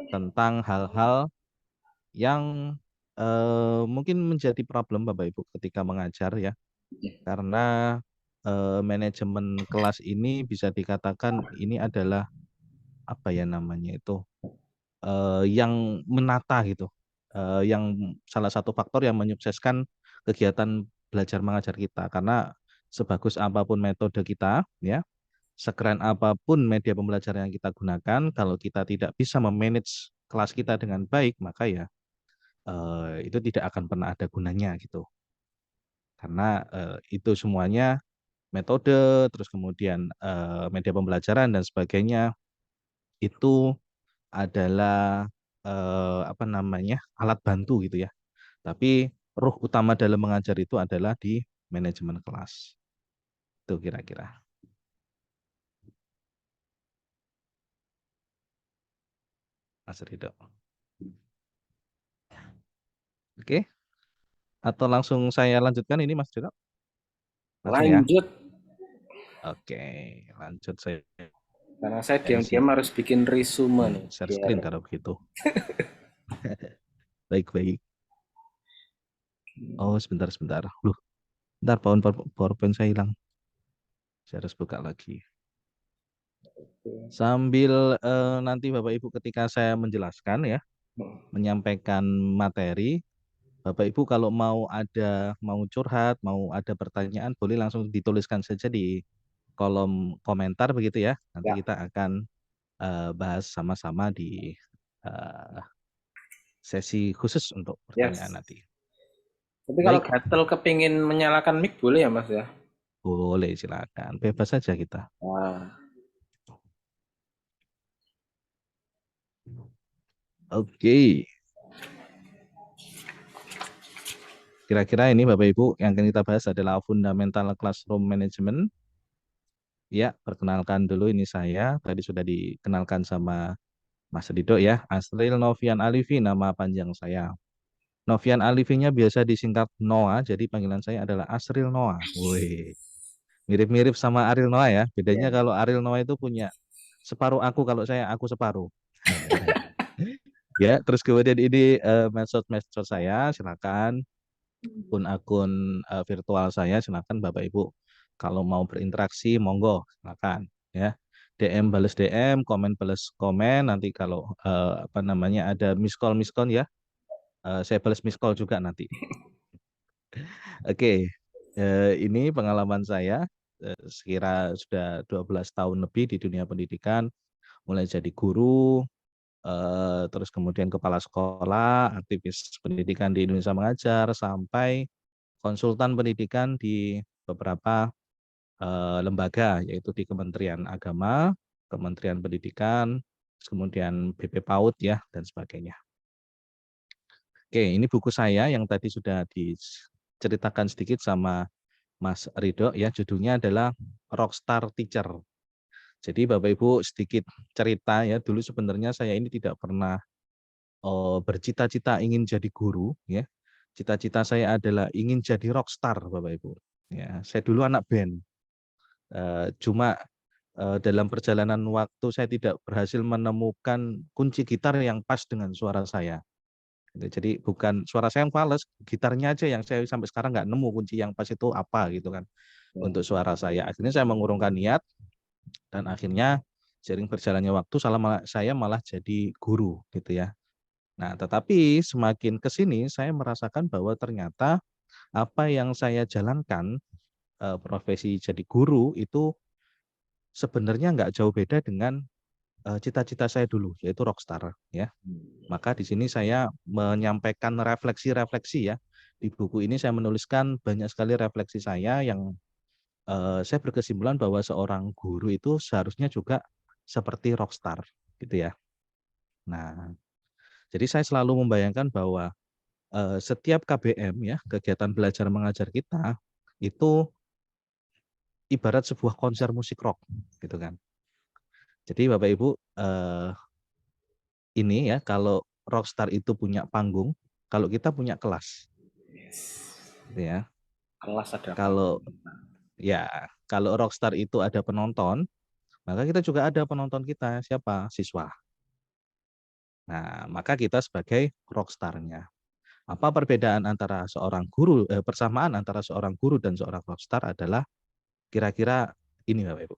tentang hal-hal yang mungkin menjadi problem Bapak Ibu ketika mengajar ya. Karena manajemen kelas ini bisa dikatakan ini adalah apa ya namanya itu yang menata gitu, yang salah satu faktor yang menyukseskan kegiatan belajar mengajar kita. Karena sebagus apapun metode kita, ya, sekeren apapun media pembelajaran yang kita gunakan, kalau kita tidak bisa memanage kelas kita dengan baik, maka ya itu tidak akan pernah ada gunanya gitu. Karena itu semuanya metode, terus kemudian media pembelajaran dan sebagainya itu adalah apa namanya alat bantu gitu ya. Tapi ruh utama dalam mengajar itu adalah di manajemen kelas. Itu kira-kira. Mas Ridho. Oke, atau langsung saya lanjutkan ini Mas Ridho? Langsung ya. Lanjut, Oke, lanjut saya karena saya isi. diam-diam harus bikin resume nih, Share biar screen kalau begitu. Baik-baik. Oh, sebentar. Loh, bentar PowerPoint saya hilang. Saya harus buka lagi. Sambil nanti Bapak Ibu ketika saya menjelaskan ya, menyampaikan materi, Bapak Ibu kalau mau curhat, mau ada pertanyaan, boleh langsung dituliskan saja di kolom komentar begitu ya. Nanti ya. kita akan bahas sama-sama di eh, sesi khusus untuk pertanyaan Yes. nanti. Tapi kalau Baik, gatel kepingin menyalakan mic boleh ya Mas ya? boleh silakan. Bebas saja kita. Nah, Oke, kira-kira ini Bapak Ibu yang akan kita bahas adalah fundamental classroom management. Ya, perkenalkan dulu ini saya. Tadi sudah dikenalkan sama Mas Ridho ya. Asril Novian Alifi nama panjang saya. Novian Alifinya biasa disingkat Noah, jadi panggilan saya adalah Asril Noah. Wih, mirip-mirip sama Ariel Noah ya. ya. Bedanya kalau Ariel Noah itu punya separuh aku, kalau saya aku separuh. Ya, terus kemudian ini medsos saya, silakan akun-akun virtual saya, silakan Bapak Ibu kalau mau berinteraksi monggo, silakan ya. DM balas DM, komen balas komen, nanti kalau apa namanya ada miss call ya, saya balas miss call juga nanti. Oke, ini pengalaman saya sekira sudah 12 tahun lebih di dunia pendidikan, mulai jadi guru, terus kemudian kepala sekolah, aktivis pendidikan di Indonesia Mengajar, sampai konsultan pendidikan di beberapa lembaga, yaitu di Kementerian Agama, Kementerian Pendidikan, terus kemudian BP PAUD ya, dan sebagainya. Oke, ini buku saya yang tadi sudah diceritakan sedikit sama Mas Ridho ya, judulnya adalah Rockstar Teacher. Jadi Bapak Ibu sedikit cerita ya, dulu sebenarnya saya ini tidak pernah bercita-cita ingin jadi guru ya. Cita-cita saya adalah ingin jadi rockstar Bapak Ibu. Ya, saya dulu anak band. Cuma dalam perjalanan waktu saya tidak berhasil menemukan kunci gitar yang pas dengan suara saya. Gitu. Jadi bukan suara saya yang fals, gitarnya aja yang saya sampai sekarang nggak nemu kunci yang pas itu apa gitu kan untuk suara saya. Akhirnya saya mengurungkan niat dan akhirnya sering berjalannya waktu saya malah jadi guru gitu ya. Nah, tetapi semakin ke sini saya merasakan bahwa ternyata apa yang saya jalankan profesi jadi guru itu sebenarnya nggak jauh beda dengan cita-cita saya dulu, yaitu rockstar ya. Maka di sini saya menyampaikan refleksi-refleksi ya. Di buku ini saya menuliskan banyak sekali refleksi saya yang saya berkesimpulan bahwa seorang guru itu seharusnya juga seperti rockstar gitu ya. Nah, jadi saya selalu membayangkan bahwa setiap KBM ya, kegiatan belajar mengajar kita itu ibarat sebuah konser musik rock gitu kan. Jadi Bapak Ibu ini ya, kalau rockstar itu punya panggung, kalau kita punya kelas gitu ya. Kelas ada Kalau ya, kalau rockstar itu ada penonton, maka kita juga ada penonton kita, siapa? Siswa. Nah, maka kita sebagai rockstar-nya. Apa perbedaan antara seorang guru, persamaan antara seorang guru dan seorang rockstar adalah kira-kira ini Bapak Ibu.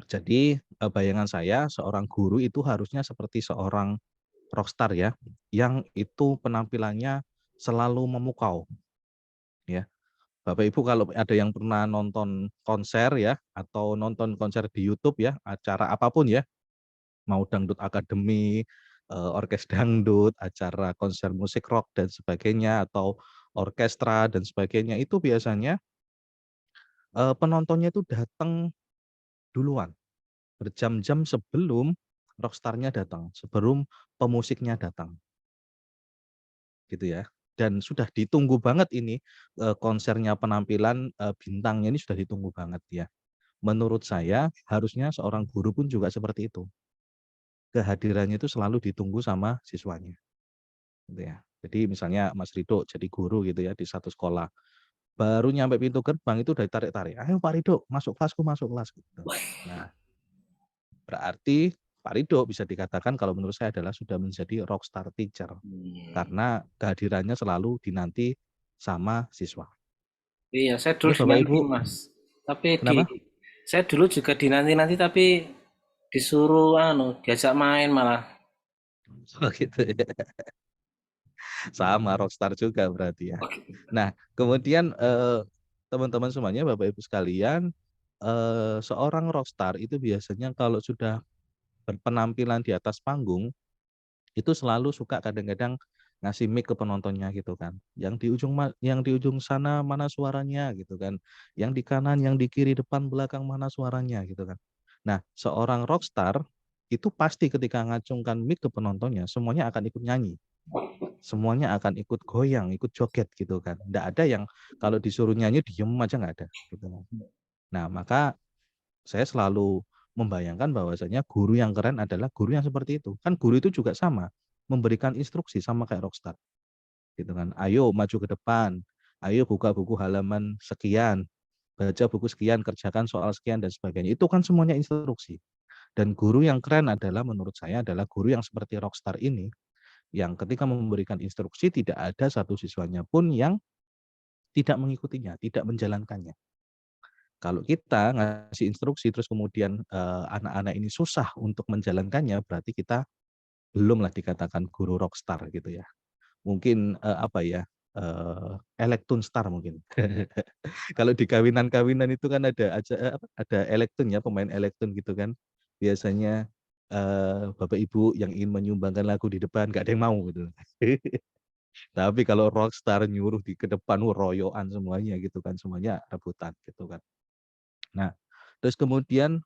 Jadi bayangan saya seorang guru itu harusnya seperti seorang rockstar ya, yang itu penampilannya selalu memukau ya. Bapak Ibu kalau ada yang pernah nonton konser ya, atau nonton konser di YouTube ya, acara apapun ya, mau dangdut akademi, orkes dangdut, acara konser musik rock dan sebagainya, atau orkestra dan sebagainya, itu biasanya penontonnya itu datang duluan, berjam-jam sebelum rockstar-nya datang, sebelum pemusiknya datang, gitu ya. Dan sudah ditunggu banget ini, konsernya, penampilan, bintangnya ini sudah ditunggu banget ya. Menurut saya harusnya seorang guru pun juga seperti itu. Kehadirannya itu selalu ditunggu sama siswanya, gitu ya. Jadi misalnya Mas Rido jadi guru gitu ya di satu sekolah, baru nyampe pintu gerbang itu udah ditarik-tarik, "Ayo Pak Rido masuk kelas," gitu. Nah, berarti Pak Rido bisa dikatakan kalau menurut saya adalah sudah menjadi rockstar teacher, karena kehadirannya selalu dinanti sama siswa. Iya, saya dulu Terus Bapak dinanti, Ibu Mas. Tapi kenapa? saya dulu juga dinanti-nanti tapi disuruh diajak main malah. Oh gitu ya. Sama rockstar juga berarti ya. Nah, kemudian teman-teman semuanya, Bapak Ibu sekalian, seorang rockstar itu biasanya kalau sudah berpenampilan di atas panggung, itu selalu suka kadang-kadang ngasih mic ke penontonnya gitu kan. Yang di ujung sana mana suaranya gitu kan. Yang di kanan, yang di kiri, depan, belakang mana suaranya gitu kan. Nah, seorang rockstar itu pasti ketika ngacungkan mic ke penontonnya, semuanya akan ikut nyanyi. Semuanya akan ikut goyang, ikut joget gitu kan. Nggak ada yang kalau disuruh nyanyi diem aja nggak ada. Gitu kan. Nah, maka saya selalu membayangkan bahwasanya guru yang keren adalah guru yang seperti itu. Kan guru itu juga sama, memberikan instruksi sama kayak rockstar. Gitu kan. Ayo maju ke depan, ayo buka buku halaman sekian, baca buku sekian, kerjakan soal sekian dan sebagainya. Itu kan semuanya instruksi. Dan guru yang keren adalah menurut saya adalah guru yang seperti rockstar ini, yang ketika memberikan instruksi tidak ada satu siswanya pun yang tidak mengikutinya, tidak menjalankannya. Kalau kita ngasih instruksi terus kemudian anak-anak ini susah untuk menjalankannya, berarti kita belumlah dikatakan guru rockstar gitu ya. Mungkin apa ya? Elektun star mungkin. Kalau di kawinan-kawinan itu kan ada elektun ya, pemain elektun gitu kan. Biasanya Bapak Ibu yang ingin menyumbangkan lagu di depan nggak ada yang mau gitu. Tapi kalau rockstar nyuruh ke depan royoan semuanya gitu kan, semuanya rebutan gitu kan. Nah, terus kemudian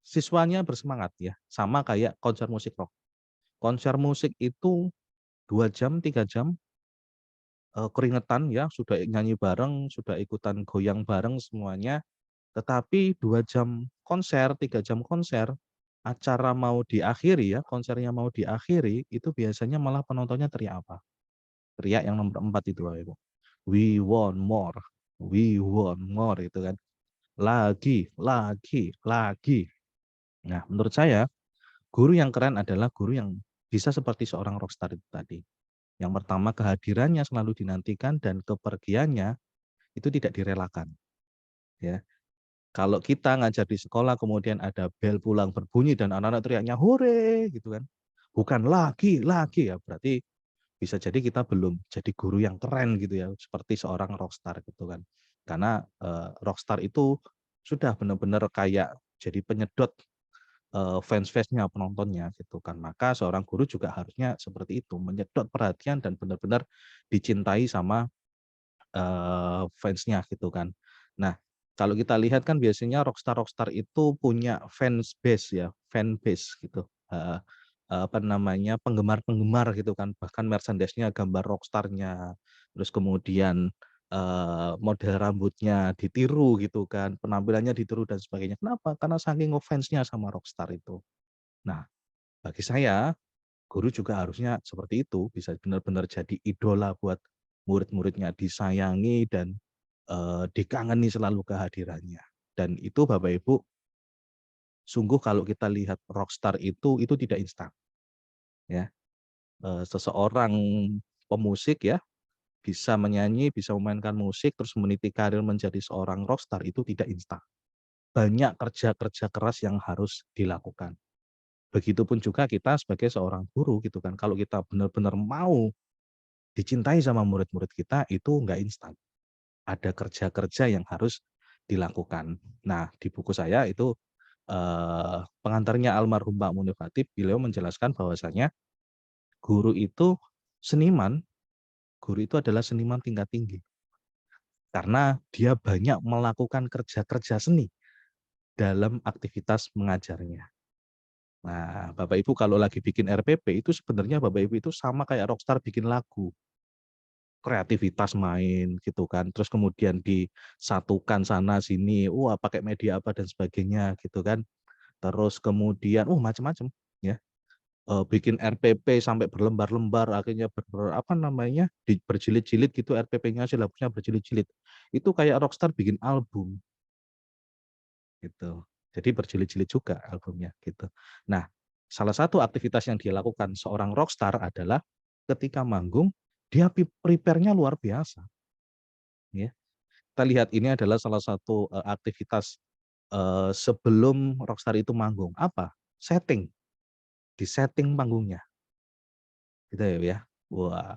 siswanya bersemangat ya, sama kayak konser musik rock. Konser musik itu 2 jam, 3 jam, keringetan ya, sudah nyanyi bareng, sudah ikutan goyang bareng semuanya, tetapi 2 jam konser, 3 jam konser, acara mau diakhiri ya, konsernya mau diakhiri, itu biasanya malah penontonnya teriak apa? Teriak yang nomor 4 itu Bapak Ibu. We want more itu kan. Lagi. Nah, menurut saya guru yang keren adalah guru yang bisa seperti seorang rockstar itu tadi. Yang pertama kehadirannya selalu dinantikan dan kepergiannya itu tidak direlakan. Ya, kalau kita ngajar di sekolah kemudian ada bel pulang berbunyi dan anak-anak teriaknya hore gitu kan. Bukan lagi ya berarti bisa jadi kita belum jadi guru yang keren gitu ya, seperti seorang rockstar gitu kan. Karena rockstar itu sudah benar-benar kayak jadi penyedot fans-fansnya, penontonnya gitu kan. Maka seorang guru juga harusnya seperti itu, menyedot perhatian dan benar-benar dicintai sama fansnya gitu kan. Nah, kalau kita lihat kan biasanya rockstar-rockstar itu punya fans base ya, fan base gitu. Apa namanya, penggemar-penggemar gitu kan, bahkan merchandise-nya gambar rockstar-nya, terus kemudian model rambutnya ditiru gitu kan, penampilannya ditiru dan sebagainya. Kenapa? Karena saking ngefans-nya sama rockstar itu. Nah, bagi saya guru juga harusnya seperti itu, bisa benar-benar jadi idola buat murid-muridnya, disayangi dan dikangeni selalu kehadirannya. Dan itu Bapak Ibu Sungguh kalau kita lihat rockstar itu tidak instan ya. Seseorang pemusik ya, bisa menyanyi, bisa memainkan musik, terus meniti karir menjadi seorang rockstar itu tidak instan. Banyak kerja-kerja keras yang harus dilakukan. Begitupun juga kita sebagai seorang guru gitu kan, kalau kita benar-benar mau dicintai sama murid-murid kita itu nggak instan. Ada kerja-kerja yang harus dilakukan. Nah, di buku saya itu pengantarnya almarhum Pak Munif Khatib, beliau menjelaskan bahwasanya guru itu seniman, guru itu adalah seniman tingkat tinggi. Karena dia banyak melakukan kerja-kerja seni dalam aktivitas mengajarnya. Nah, Bapak Ibu kalau lagi bikin RPP itu sebenarnya Bapak Ibu itu sama kayak rockstar bikin lagu. Kreativitas main gitu kan, terus kemudian disatukan sana sini, wah pakai media apa dan sebagainya gitu kan. Terus kemudian macam-macam ya, bikin RPP sampai berlembar-lembar akhirnya apa namanya, berjilid-jilid gitu RPP-nya, silabusnya berjilid-jilid. Itu kayak rockstar bikin album gitu. Jadi berjilid-jilid juga albumnya gitu. Nah, salah satu aktivitas yang dia lakukan seorang rockstar adalah ketika manggung dia prepare-nya luar biasa ya. Kita lihat ini adalah salah satu, aktivitas, sebelum rockstar itu manggung. Apa? Setting, di-setting panggungnya, gitu ya. Wah,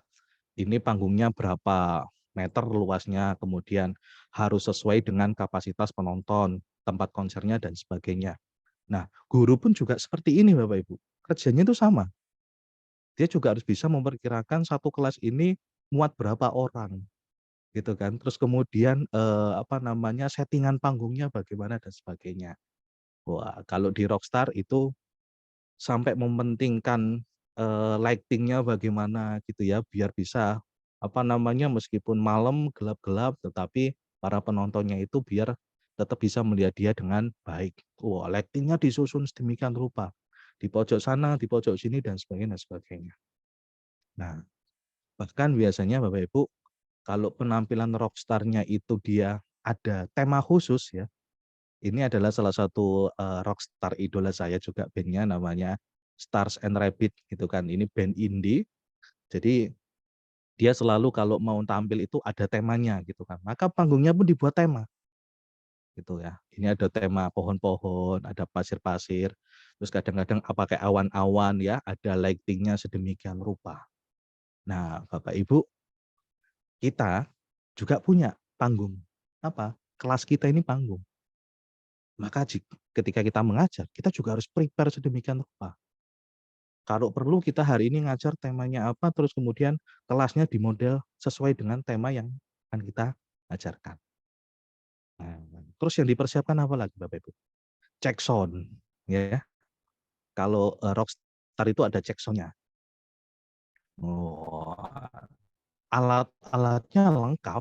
ini panggungnya berapa meter luasnya, kemudian harus sesuai dengan kapasitas penonton, tempat konsernya dan sebagainya. Nah, guru pun juga seperti ini Bapak Ibu, kerjanya itu sama. Dia juga harus bisa memperkirakan satu kelas ini muat berapa orang, gitu kan. Terus kemudian, apa namanya, settingan panggungnya bagaimana dan sebagainya. Wah, kalau di Rockstar itu sampai mementingkan, lighting-nya bagaimana gitu ya, biar bisa, apa namanya, meskipun malam, gelap-gelap, tetapi para penontonnya itu biar tetap bisa melihat dia dengan baik. Wah, lighting-nya disusun sedemikian rupa, di pojok sana, di pojok sini, dan sebagainya dan sebagainya. Nah, bahkan biasanya Bapak Ibu, kalau penampilan rockstar-nya itu dia ada tema khusus ya. Ini adalah salah satu, rockstar idola saya juga band-nya namanya Stars and Rabbit gitu kan. Ini band indie, jadi dia selalu kalau mau tampil itu ada temanya gitu kan. Maka panggungnya pun dibuat tema gitu ya. Ini ada tema pohon-pohon, ada pasir-pasir, terus kadang-kadang pakai awan-awan ya, ada lighting-nya sedemikian rupa. Nah, Bapak Ibu, kita juga punya panggung. Apa? Kelas kita ini panggung. Maka ketika kita mengajar, kita juga harus prepare sedemikian rupa. Kalau perlu kita hari ini ngajar temanya apa, terus kemudian kelasnya dimodel sesuai dengan tema yang akan kita ajarkan. Nah, terus yang dipersiapkan apa lagi Bapak Ibu? Cek sound, ya. Kalau rockstar itu ada cek sound-nya. Oh, alat-alatnya lengkap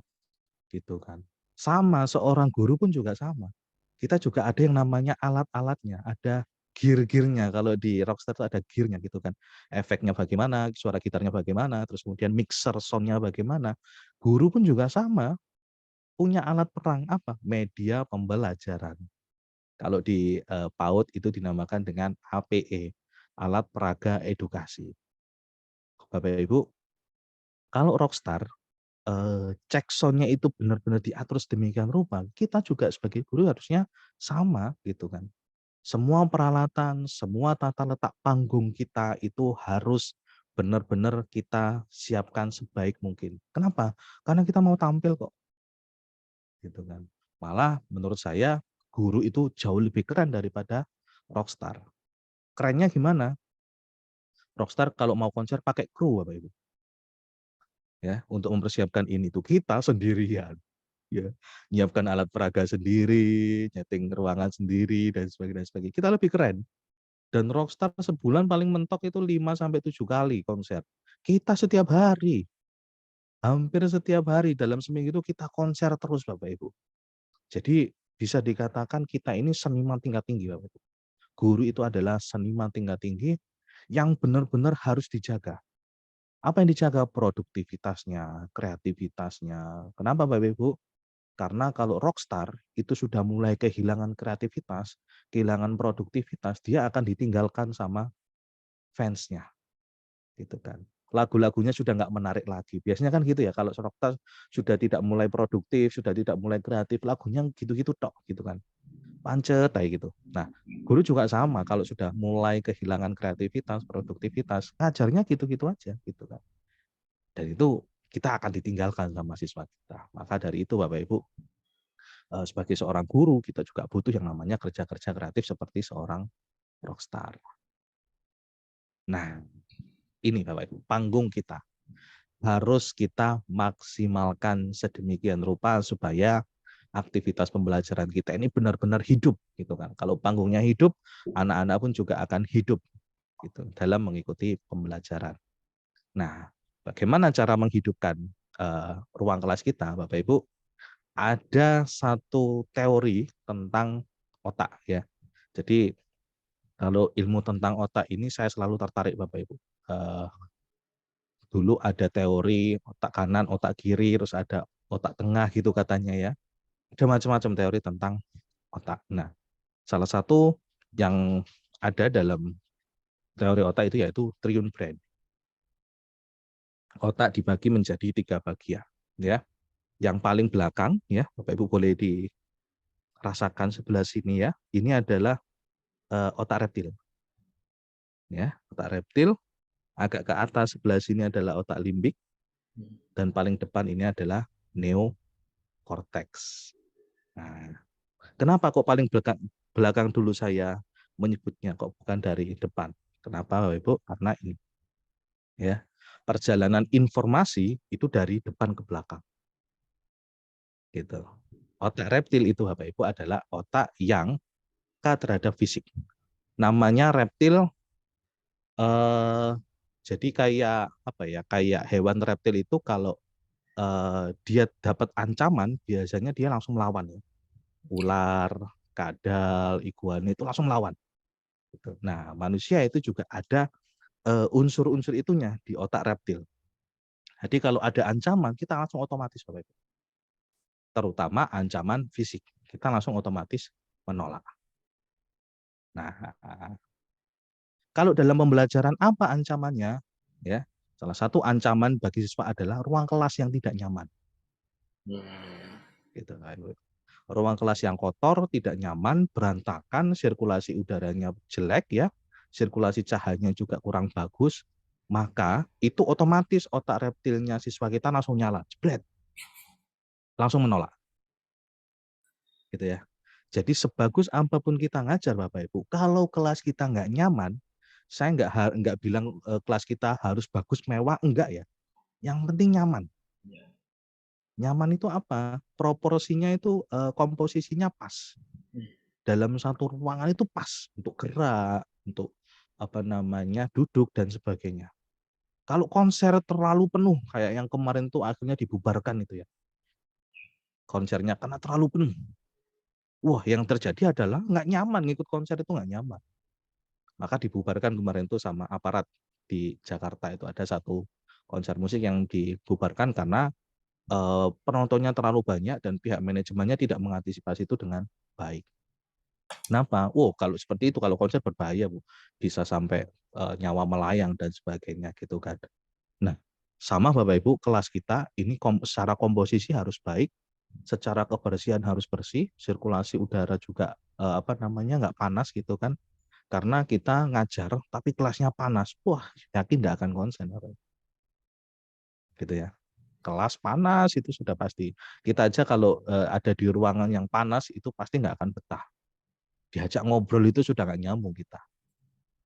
gitu kan. Sama seorang guru pun juga sama. Kita juga ada yang namanya alat-alatnya, ada gear-gear-nya. Kalau di Rockstar itu ada gear-nya gitu kan. Efeknya bagaimana, suara gitarnya bagaimana, terus kemudian mixer sound-nya bagaimana. Guru pun juga sama, punya alat perang apa? Media pembelajaran. Kalau di PAUD itu dinamakan dengan APE, alat peraga edukasi. Bapak Ibu, kalau Rockstar cek sound-nya itu benar-benar diatur sedemikian rupa, kita juga sebagai guru harusnya sama gitu kan. Semua peralatan, semua tata letak panggung kita itu harus benar-benar kita siapkan sebaik mungkin. Kenapa? Karena kita mau tampil kok, gitu kan. Malah menurut saya guru itu jauh lebih keren daripada rockstar. Kerennya gimana? Rockstar kalau mau konser pakai kru Bapak Ibu, ya, untuk mempersiapkan ini tuh kita sendirian. Ya, nyiapkan alat peraga sendiri, nyeting ruangan sendiri dan sebagainya dan sebagainya. Kita lebih keren. Dan Rockstar sebulan paling mentok itu 5 sampai 7 kali konser. Kita setiap hari, hampir setiap hari dalam seminggu itu kita konser terus Bapak Ibu. Jadi bisa dikatakan kita ini seniman tingkat tinggi Bapak Ibu. Guru itu adalah seniman tingkat tinggi yang benar-benar harus dijaga. Apa yang dijaga? Produktivitasnya, kreativitasnya. Kenapa Bapak Ibu? Karena kalau rockstar itu sudah mulai kehilangan kreativitas, kehilangan produktivitas, dia akan ditinggalkan sama fansnya, gitu kan. Lagu-lagunya sudah nggak menarik lagi. Biasanya kan gitu ya, kalau rockstar sudah tidak mulai produktif, sudah tidak mulai kreatif, lagunya gitu-gitu tok, gitu kan. Pancet kayak gitu. Nah, guru juga sama, kalau sudah mulai kehilangan kreativitas, produktivitas, ngajarnya gitu-gitu aja, gitu kan. Dan itu kita akan ditinggalkan sama siswa kita. Maka dari itu Bapak Ibu, sebagai seorang guru kita juga butuh yang namanya kerja-kerja kreatif seperti seorang rockstar. Nah, ini Bapak Ibu, panggung kita harus kita maksimalkan sedemikian rupa supaya aktivitas pembelajaran kita ini benar-benar hidup gitu kan. Kalau panggungnya hidup, anak-anak pun juga akan hidup gitu dalam mengikuti pembelajaran. Nah, bagaimana cara menghidupkan ruang kelas kita, Bapak Ibu? Ada satu teori tentang otak ya. Jadi kalau ilmu tentang otak ini saya selalu tertarik Bapak Ibu. Dulu ada teori otak kanan, otak kiri, terus ada otak tengah gitu katanya ya. Ada macam-macam teori tentang otak. Nah, salah satu yang ada dalam teori otak itu yaitu triune brain. Otak dibagi menjadi 3 bagian ya. Yang paling belakang ya, Bapak Ibu boleh dirasakan sebelah sini ya. Ini adalah otak reptil. Ya, otak reptil. Agak ke atas sebelah sini adalah otak limbik dan paling depan ini adalah neokorteks. Nah, kenapa kok paling belakang dulu saya menyebutnya kok bukan dari depan? Kenapa Bapak Ibu? Karena ini ya. Perjalanan informasi itu dari depan ke belakang. Gitu. Otak reptil itu Bapak Ibu adalah otak yang terhadap fisik. Namanya reptil jadi kayak apa ya? Kayak hewan reptil itu kalau dia dapat ancaman, biasanya dia langsung melawan ya. Ular, kadal, iguana itu langsung melawan. Gitu. Nah, manusia itu juga ada unsur-unsur itunya di otak reptil. Jadi kalau ada ancaman, kita langsung otomatis Bapak Ibu. Terutama ancaman fisik. Kita langsung otomatis menolak. Nah, kalau dalam pembelajaran apa ancamannya? Ya, salah satu ancaman bagi siswa adalah ruang kelas yang tidak nyaman. Gitu kan. Ruang kelas yang kotor, tidak nyaman, berantakan, sirkulasi udaranya jelek ya, sirkulasi cahayanya juga kurang bagus, maka itu otomatis otak reptilnya siswa kita langsung nyala, jebret, langsung menolak, gitu ya. Jadi sebagus apapun kita ngajar Bapak Ibu, kalau kelas kita nggak nyaman, saya nggak bilang kelas kita harus bagus mewah, enggak ya. Yang penting nyaman. Nyaman itu apa? Proporsinya itu komposisinya pas. Dalam satu ruangan itu pas untuk gerak, untuk apa namanya duduk dan sebagainya. Kalau konser terlalu penuh kayak yang kemarin tuh akhirnya dibubarkan itu ya. Konsernya karena terlalu penuh. Wah, yang terjadi adalah nggak nyaman ngikut konser itu nggak nyaman. Maka dibubarkan kemarin tuh sama aparat di Jakarta itu ada satu konser musik yang dibubarkan karena penontonnya terlalu banyak dan pihak manajemennya tidak mengantisipasi itu dengan baik. Kenapa? Wow, kalau seperti itu, kalau konser berbahaya, Bu. Bisa sampai nyawa melayang dan sebagainya gitu kan. Nah, sama Bapak Ibu, kelas kita ini secara komposisi harus baik, secara kebersihan harus bersih, sirkulasi udara juga apa namanya nggak panas gitu kan. Karena kita ngajar tapi kelasnya panas, wah yakin nggak akan konsen, Bapak. Gitu ya. Kelas panas itu sudah pasti. Kita aja kalau ada di ruangan yang panas itu pasti nggak akan betah. Diajak ngobrol itu sudah nggak nyambung kita.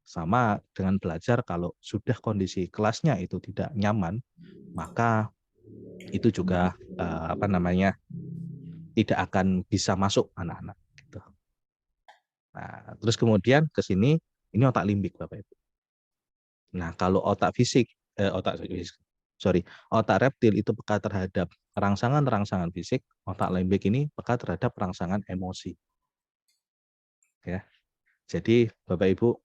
Sama dengan belajar kalau sudah kondisi kelasnya itu tidak nyaman, maka itu juga apa namanya tidak akan bisa masuk anak-anak. Gitu. Nah, terus kemudian ke sini ini otak limbik Bapak Ibu. Nah, kalau otak fisik, otak reptil itu peka terhadap rangsangan-rangsangan fisik, otak limbik ini peka terhadap rangsangan emosi. Ya, jadi Bapak Ibu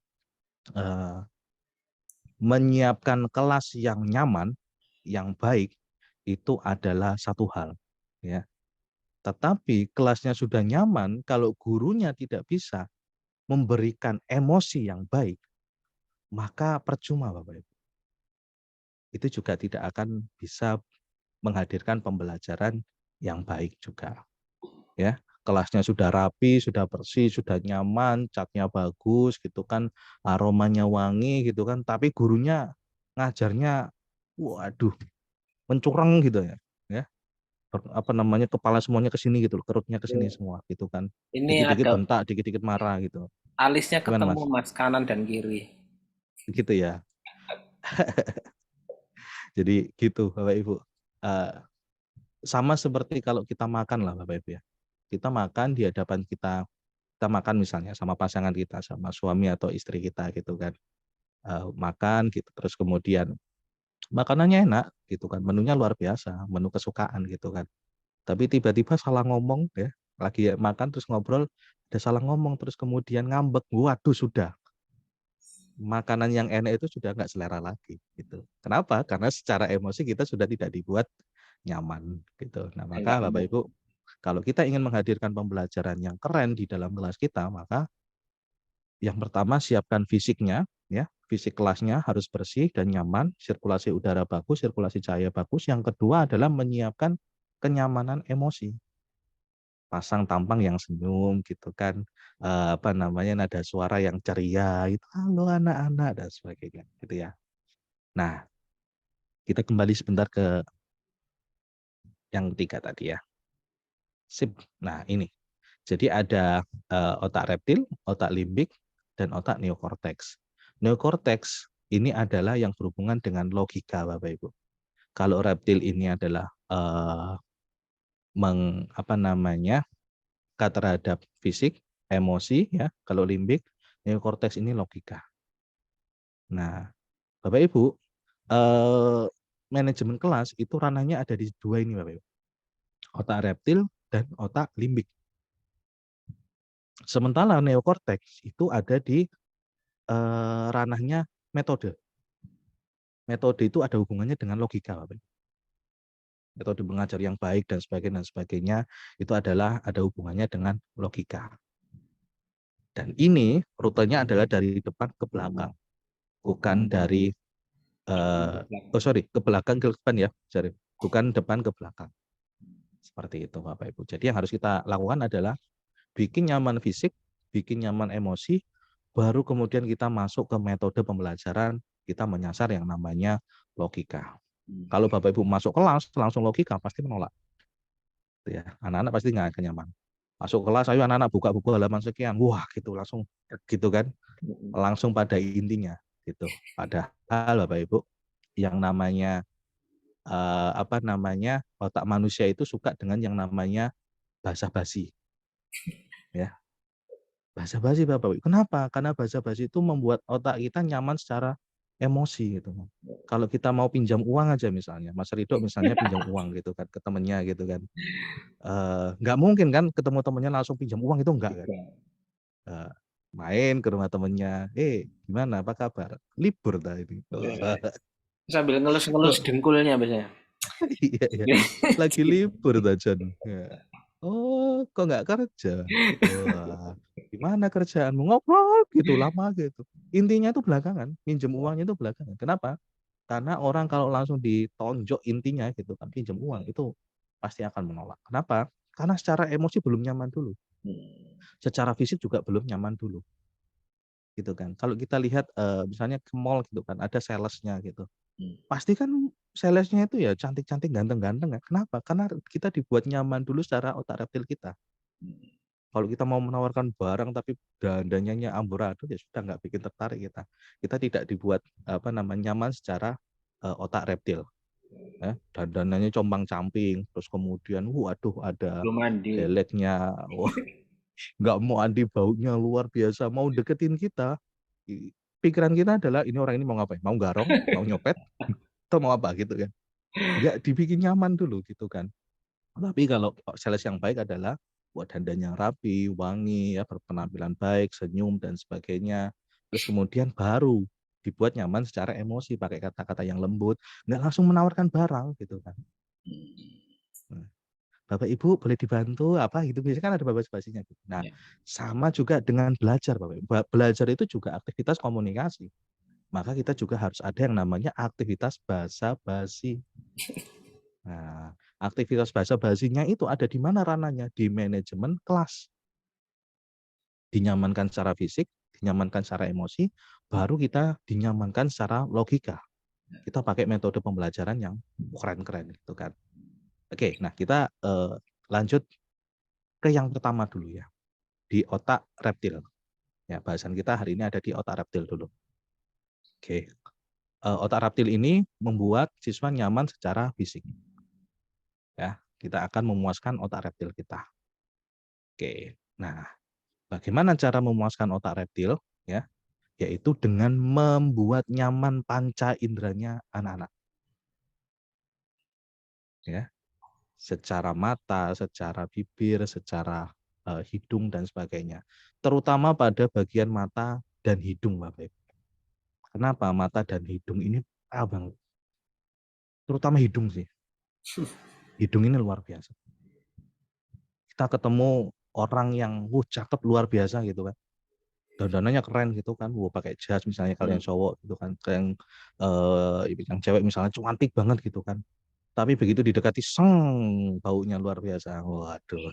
menyiapkan kelas yang nyaman, yang baik itu adalah satu hal, ya. Tetapi kelasnya sudah nyaman, kalau gurunya tidak bisa memberikan emosi yang baik, maka percuma Bapak Ibu. Itu juga tidak akan bisa menghadirkan pembelajaran yang baik juga. Ya, kelasnya sudah rapi, sudah bersih, sudah nyaman, catnya bagus gitu kan, aromanya wangi gitu kan, tapi gurunya ngajarnya waduh, mencurang gitu ya. Ya, apa namanya, kepala semuanya ke sini gitu loh, kerutnya ke sini semua gitu kan. Ini Dikit-dikit ada bentak, dikit-dikit marah gitu. alisnya Gimana ketemu Mas? Mas, kanan dan kiri. Gitu ya. Jadi gitu Bapak Ibu. Eh, sama seperti kalau kita makan lah Bapak Ibu ya. Kita makan di hadapan kita makan misalnya sama pasangan kita, sama suami atau istri kita gitu kan. Makan gitu, terus kemudian makanannya enak gitu kan, menunya luar biasa, menu kesukaan gitu kan. Tapi tiba-tiba salah ngomong ya, lagi makan terus ngobrol, ada salah ngomong terus kemudian ngambek, waduh sudah makanan yang enak itu sudah nggak selera lagi gitu. Kenapa? Karena secara emosi kita sudah tidak dibuat nyaman gitu. Nah, Enggak maka Bapak mood. Ibu, kalau kita ingin menghadirkan pembelajaran yang keren di dalam kelas kita, maka yang pertama siapkan fisiknya ya. Fisik kelasnya harus bersih dan nyaman, sirkulasi udara bagus, sirkulasi cahaya bagus. Yang kedua adalah menyiapkan kenyamanan emosi. Pasang tampang yang senyum gitu kan, apa namanya, nada suara yang ceria itu, "Halo anak-anak," dan sebagainya gitu ya. Nah, kita kembali sebentar ke yang ketiga tadi ya. Sip. Nah, ini. Jadi ada otak reptil, otak limbik, dan otak neokorteks. Neokorteks ini adalah yang berhubungan dengan logika, Bapak Ibu. Kalau reptil ini adalah apa namanya, terhadap fisik, emosi ya. Kalau limbik, neokorteks ini logika. Nah, Bapak Ibu, eh, manajemen kelas itu ranahnya ada di dua ini, Bapak Ibu. Otak reptil dan otak limbik. Sementara neokorteks itu ada di ranahnya metode. Metode itu ada hubungannya dengan logika, Bapak. Metode mengajar yang baik dan sebagainya itu adalah ada hubungannya dengan logika. Dan ini rutenya adalah dari depan ke belakang, bukan dari ke belakang ke depan ya, sorry. Bukan depan ke belakang. Seperti itu Bapak Ibu. Jadi yang harus kita lakukan adalah bikin nyaman fisik, bikin nyaman emosi, baru kemudian kita masuk ke metode pembelajaran, kita menyasar yang namanya logika. Kalau Bapak Ibu masuk kelas langsung logika pasti menolak. Ya, anak-anak pasti nggak akan nyaman. Masuk kelas, ayo anak-anak buka buku halaman sekian, wah gitu langsung gitu kan, langsung pada intinya gitu. Padahal Bapak Ibu, yang namanya apa namanya, otak manusia itu suka dengan yang namanya basa-basi, ya. Basa-basi Bapak Ibu. Kenapa? Karena basa-basi itu membuat otak kita nyaman secara emosi gitu. Kalau kita mau pinjam uang aja misalnya, Mas Ridho misalnya pinjam uang gitu kan ke temennya gitu kan. Nggak mungkin kan ketemu temennya langsung pinjam uang itu enggak kan. Eh, main ke rumah temennya, gimana apa kabar? Libur dah ini. Sambil ngelus-ngelus Kok dengkulnya biasanya. iya ya. Lagi libur dah Jon. Ya. Oh, kok nggak kerja? Wah, gimana kerjaanmu? Ngobrol gitu lama gitu. Intinya itu belakangan, pinjam uangnya itu belakangan. Kenapa? Karena orang kalau langsung ditonjok intinya gitu kan pinjam uang itu pasti akan menolak. Kenapa? Karena secara emosi belum nyaman dulu. Secara fisik juga belum nyaman dulu. Gitu kan. Kalau kita lihat misalnya ke mall gitu kan, ada salesnya gitu. Pasti kan salesnya itu ya cantik-cantik, ganteng-ganteng ya. Kenapa? Karena kita dibuat nyaman dulu secara otak reptil kita. Kalau kita mau menawarkan barang tapi dandanannya amburadul ya sudah nggak bikin tertarik kita. Kita tidak dibuat apa namanya nyaman secara otak reptil. Ya. Dandanannya compang-camping, terus kemudian waduh ada Belum mandi. beleknya, wah, nggak mau mandi baunya luar biasa, mau deketin kita. Pikiran kita adalah ini orang ini mau ngapain? Mau garong, mau nyopet, atau mau apa gitu kan? Nggak dibikin nyaman dulu gitu kan. Tapi kalau sales yang baik adalah buat dandan yang rapi, wangi, ya, berpenampilan baik, senyum dan sebagainya. Terus kemudian baru dibuat nyaman secara emosi, pakai kata-kata yang lembut, nggak langsung menawarkan barang gitu kan. Nah, Bapak Ibu boleh dibantu apa gitu, biasanya kan ada basa-basinya gitu. Nah, Ya. sama juga dengan belajar Bapak Ibu. Belajar itu juga aktivitas komunikasi. Maka kita juga harus ada yang namanya aktivitas basa-basi. Nah, aktivitas basa-basinya itu ada di mana ranahnya? Di manajemen kelas. Dinyamankan secara fisik, dinyamankan secara emosi, baru kita dinyamankan secara logika. Kita pakai metode pembelajaran yang keren-keren gitu kan. Oke, nah kita lanjut ke yang pertama dulu ya, di otak reptil. Ya, bahasan kita hari ini ada di otak reptil dulu. Oke, otak reptil ini membuat siswa nyaman secara fisik. Ya, kita akan memuaskan otak reptil kita. Oke, nah bagaimana cara memuaskan otak reptil? Ya, yaitu dengan membuat nyaman panca inderanya anak-anak. Ya, secara mata, secara bibir, secara hidung dan sebagainya. Terutama pada bagian mata dan hidung, Bapak Ibu. Kenapa mata dan hidung ini banget? Terutama hidung sih. Hidung ini luar biasa. Kita ketemu orang yang cakep luar biasa gitu kan. Dandanannya keren gitu kan. Pakai jas misalnya kalian cowok gitu kan. Yang cewek misalnya cantik banget gitu kan. Tapi begitu didekati baunya luar biasa. Waduh.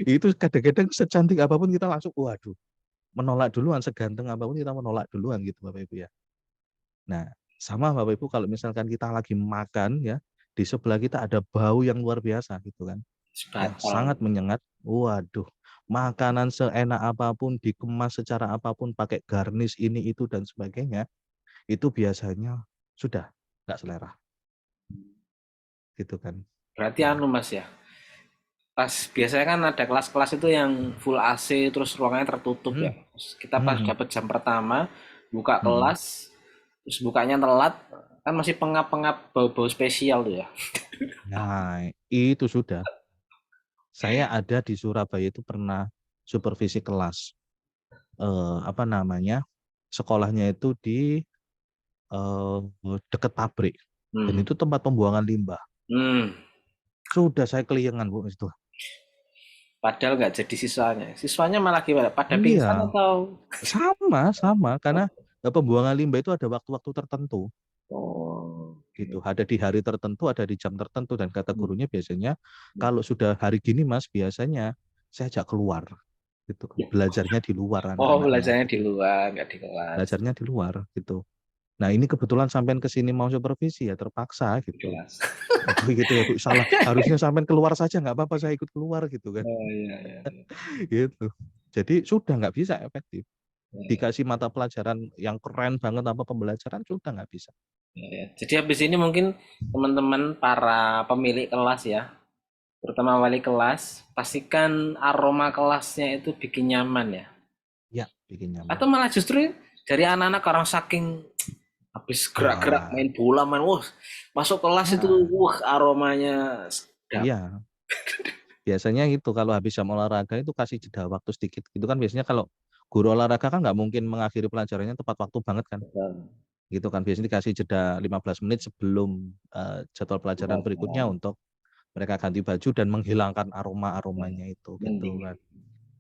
Itu kadang-kadang secantik apapun kita langsung waduh, menolak duluan, seganteng apapun kita menolak duluan gitu Bapak Ibu ya. Nah, sama Bapak Ibu kalau misalkan kita lagi makan ya, di sebelah kita ada bau yang luar biasa gitu kan. Yang sangat Sebatal. menyengat. Waduh, makanan seenak apapun, dikemas secara apapun, pakai garnish ini itu dan sebagainya, itu biasanya sudah nggak selera. Gitu kan. Berarti Nah, anu Mas ya. Pas biasanya kan ada kelas-kelas itu yang full AC terus ruangannya tertutup ya. hmm, Terus kita pas hmm, dapat jam pertama buka hmm. kelas terus bukanya telat kan masih pengap-pengap bau-bau spesial tuh ya. Nah, itu sudah. Saya ada di Surabaya itu pernah supervisi kelas. Apa namanya? Sekolahnya itu di dekat pabrik. Dan Hmm. itu tempat pembuangan limbah. Hmm. Sudah saya keliengan Bu itu. Padahal nggak jadi siswanya. Siswanya malah gimana? Pada pingsan Iya, atau sama karena pembuangan limbah itu ada waktu-waktu tertentu oh, gitu. oke. Ada di hari tertentu, ada di jam tertentu dan kata Hmm. gurunya biasanya kalau sudah hari gini Mas, biasanya saya ajak keluar gitu. Belajarnya di luar Oh, anak-anaknya belajarnya di gitu. luar, nggak di kelas. Belajarnya di luar gitu. Nah ini kebetulan sampean ke sini mau supervisi ya terpaksa Di gitu. kelas. Oh gitu ya Bu, salah. Harusnya sampean keluar saja nggak apa-apa saya ikut keluar gitu kan. Oh iya, iya, iya. Gitu. Jadi sudah nggak bisa efektif. Iya, Dikasih mata pelajaran yang keren banget apa pembelajaran sudah nggak bisa. iya, iya. Jadi habis ini mungkin teman-teman para pemilik kelas ya, terutama wali kelas, pastikan aroma kelasnya itu bikin nyaman ya. Ya, bikin nyaman. Atau malah justru dari anak-anak orang saking habis gerak-gerak Wah, main bola main, wah masuk kelas itu nah, wah aromanya sedap. iya. Biasanya itu kalau habis jam olahraga itu kasih jeda waktu sedikit. Itu kan biasanya kalau guru olahraga kan nggak mungkin mengakhiri pelajarannya tepat waktu banget kan. Gitu kan biasanya dikasih jeda 15 menit sebelum jadwal pelajaran berikutnya untuk mereka ganti baju dan menghilangkan aroma-aromanya itu gitu Mending. kan.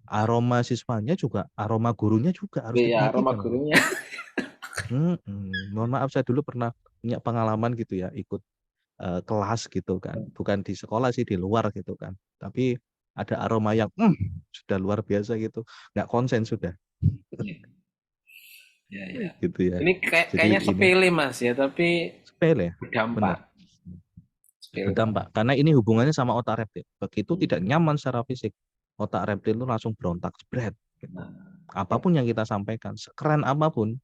Aroma siswanya juga, aroma gurunya juga harus Iya, aroma diperhatikan. gurunya. Mohon maaf saya dulu pernah punya pengalaman gitu ya ikut kelas gitu kan. Bukan di sekolah sih di luar gitu kan. Tapi ada aroma yang sudah luar biasa gitu. Nggak konsen sudah Iya, iya. gitu ya. Ini Jadi kayaknya ini sepele Mas ya, tapi sepele, berdampak. bener. Sepele banget. Berdampak karena ini hubungannya sama otak reptil. Begitu Hmm. tidak nyaman secara fisik, otak reptil itu langsung berontak jebret gitu. Nah, Apapun yang kita sampaikan, sekeren apapun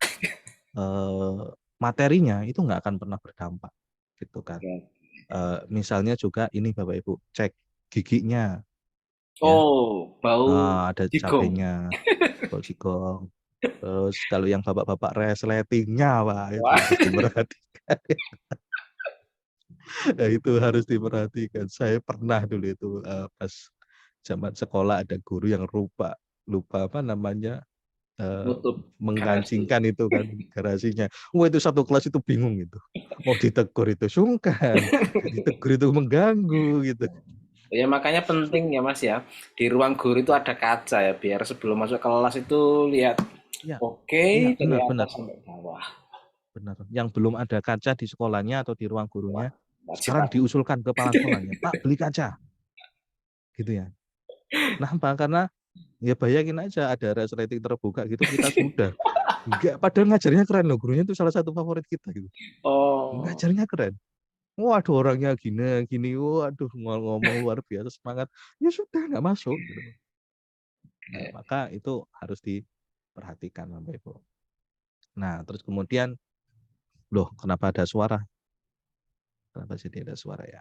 materinya itu nggak akan pernah berdampak gitu kan. oke. Misalnya juga ini Bapak Ibu cek giginya ya. Oh, bau Ada jigong. cabenya, bau jigong. Terus kalau yang bapak-bapak resletingnya Pak itu Wah, harus diperhatikan. Nah, itu harus diperhatikan. Saya pernah dulu itu pas zaman sekolah ada guru yang lupa lupa apa namanya nutup garasi. mengancingkan itu kan garasinya. Wah itu satu kelas itu bingung itu. Mau ditegur itu sungkan, nggak ditegur itu mengganggu gitu. Ya makanya penting ya Mas ya, di ruang guru itu ada kaca ya, biar sebelum masuk kelas itu lihat Iya, iya oke dari benar benar atas sampai bawah. benar. Yang belum ada kaca di sekolahnya atau di ruang Wah, gurunya, wajib sekarang ada. diusulkan ke kepala sekolahnya, Pak beli kaca, gitu ya. Kenapa? Karena ya bayangin aja ada resleting terbuka gitu kita sudah. Enggak, padahal ngajarnya keren loh, gurunya itu salah satu favorit kita gitu. Oh, Ngajarnya keren. Waduh orangnya gini gini, waduh ngomong luar biasa semangat. Ya sudah nggak masuk gitu. Nah, maka itu harus diperhatikan Bapak Ibu. Nah, terus kemudian loh, kenapa ada suara? Kenapa jadi ada suara ya?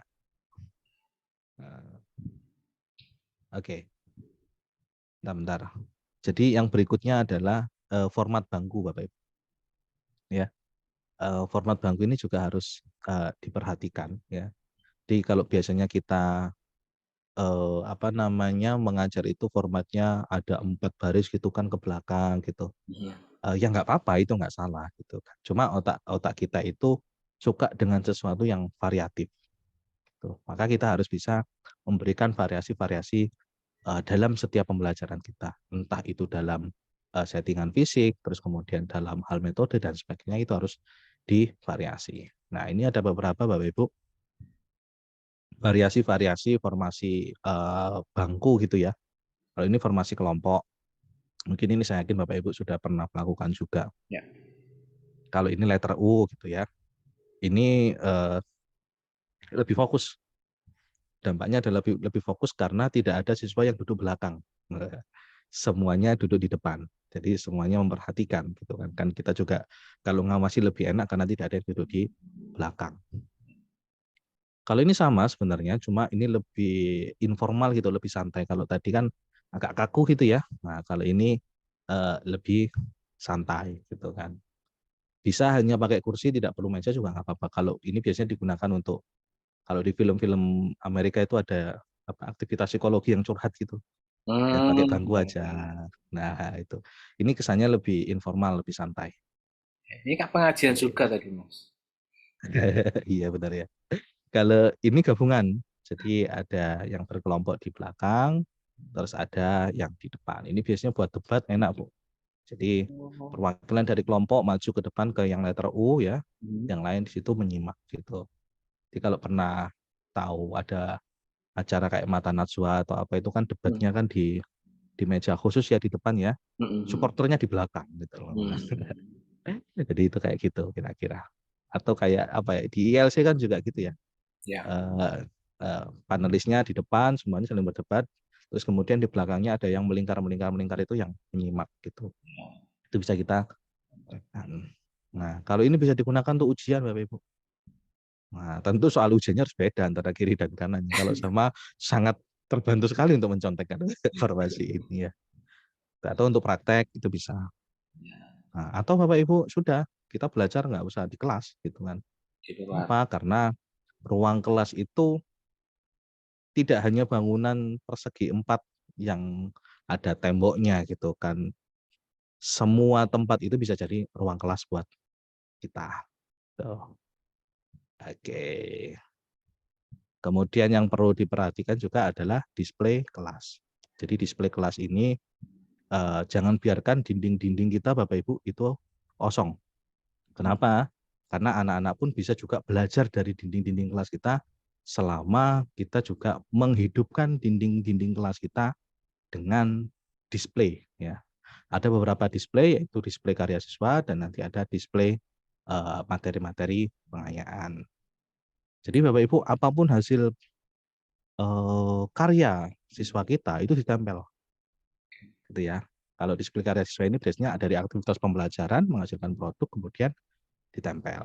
Nah, oke, bentar. Jadi yang berikutnya adalah format bangku Bapak Ibu. Ya, format bangku ini juga harus diperhatikan ya. Jadi kalau biasanya kita apa namanya mengajar itu formatnya ada 4 baris gitu kan ke belakang gitu. iya. Ya nggak apa-apa itu nggak salah gitu kan. Cuma otak kita itu suka dengan sesuatu yang variatif. Gitu. Maka kita harus bisa memberikan variasi-variasi dalam setiap pembelajaran kita. Entah itu dalam settingan fisik, terus kemudian dalam hal metode dan sebagainya itu harus divariasi. Nah ini ada beberapa Bapak Ibu variasi-variasi formasi bangku gitu ya. Kalau ini formasi kelompok, mungkin ini saya yakin Bapak Ibu sudah pernah melakukan juga. Ya. Kalau ini letter U gitu ya, ini lebih fokus. Dampaknya adalah lebih fokus karena tidak ada siswa yang duduk belakang. Semuanya duduk di depan. Jadi semuanya memperhatikan gitu kan. Kan kita juga kalau ngawasi lebih enak karena tidak ada yang duduk di belakang. Kalau ini sama sebenarnya, cuma ini lebih informal gitu, lebih santai. Kalau tadi kan agak kaku gitu ya. Nah, kalau ini lebih santai gitu kan. Bisa hanya pakai kursi, tidak perlu meja juga nggak apa-apa. Kalau ini biasanya digunakan untuk, kalau di film-film Amerika itu ada apa, aktivitas psikologi yang curhat gitu. Ya pakai bangku Hmm, aja. Nah itu. Ini kesannya lebih informal, lebih santai. ini kak pengajian Oke. juga tadi Mas. Iya benar ya. Kalau ini gabungan, jadi ada yang berkelompok di belakang, terus ada yang di depan. Ini biasanya buat debat enak, Bu. Jadi Oh. perwakilan dari kelompok maju ke depan ke yang letter U ya, Hmm. yang lain di situ menyimak gitu. Jadi kalau pernah tahu ada acara kayak Mata Najwa atau apa itu kan debatnya Hmm. kan di meja khusus ya di depan ya, Hmm. supporternya di belakang gitu loh. Hmm. Jadi itu kayak gitu kira-kira. Atau kayak apa ya di ILC kan juga gitu ya. Ya. eh, Panelisnya di depan semuanya saling berdebat, terus kemudian di belakangnya ada yang melingkar itu yang menyimak gitu. Itu bisa kita. Nah kalau ini bisa digunakan untuk ujian Bapak Ibu. Nah tentu soal ujiannya harus beda antara kiri dan kanan. Kalau sama sangat terbantu sekali untuk mencontekkan informasi ini ya. Atau untuk praktek itu bisa. Nah, atau Bapak Ibu sudah kita belajar nggak usah di kelas gitu kan. Gitu lah. Kenapa? Karena ruang kelas itu tidak hanya bangunan persegi 4 yang ada temboknya gitu kan. Semua tempat itu bisa jadi ruang kelas buat kita. Tuh. Oke. Kemudian yang perlu diperhatikan juga adalah display kelas. Jadi display kelas ini jangan biarkan dinding-dinding kita Bapak Ibu itu kosong. Kenapa? Karena anak-anak pun bisa juga belajar dari dinding-dinding kelas kita selama kita juga menghidupkan dinding-dinding kelas kita dengan display ya. Ada beberapa display yaitu display karya siswa dan nanti ada display materi-materi pengayaan. Jadi Bapak Ibu apapun hasil karya siswa kita itu ditempel gitu ya. Kalau display karya siswa ini biasanya dari aktivitas pembelajaran menghasilkan produk kemudian ditempel.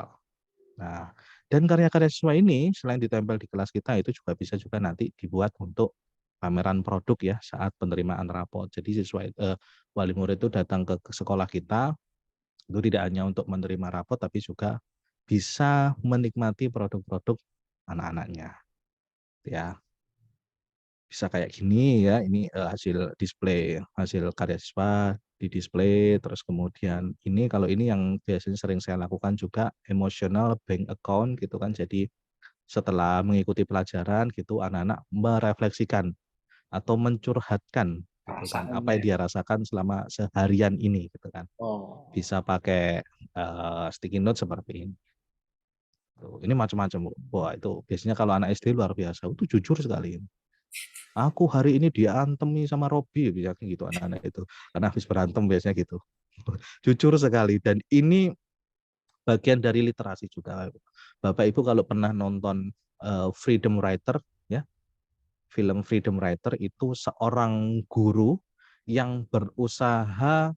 Nah, dan karya-karya siswa ini selain ditempel di kelas kita itu juga bisa juga nanti dibuat untuk pameran produk ya saat penerimaan rapot. Jadi siswa wali murid itu datang ke sekolah kita itu tidak hanya untuk menerima rapot tapi juga bisa menikmati produk-produk anak-anaknya ya. Bisa kayak gini ya, ini hasil display hasil karya siswa di display, terus kemudian kalau ini yang biasanya sering saya lakukan juga emotional bank account gitu kan. Jadi setelah mengikuti pelajaran gitu anak-anak merefleksikan atau mencurhatkan gitu kan apa yang perasaannya. dia rasakan selama seharian ini gitu kan. Oh, Bisa pakai sticky note seperti ini. Tuh, ini macam-macam. Wah, itu biasanya kalau anak SD luar biasa, itu jujur sekali. Aku hari ini diantemi sama Robi, biasanya gitu anak-anak itu. Karena habis berantem biasanya gitu. Jujur sekali. Dan ini bagian dari literasi juga. Bapak Ibu kalau pernah nonton Freedom Writer, ya, film Freedom Writer itu seorang guru yang berusaha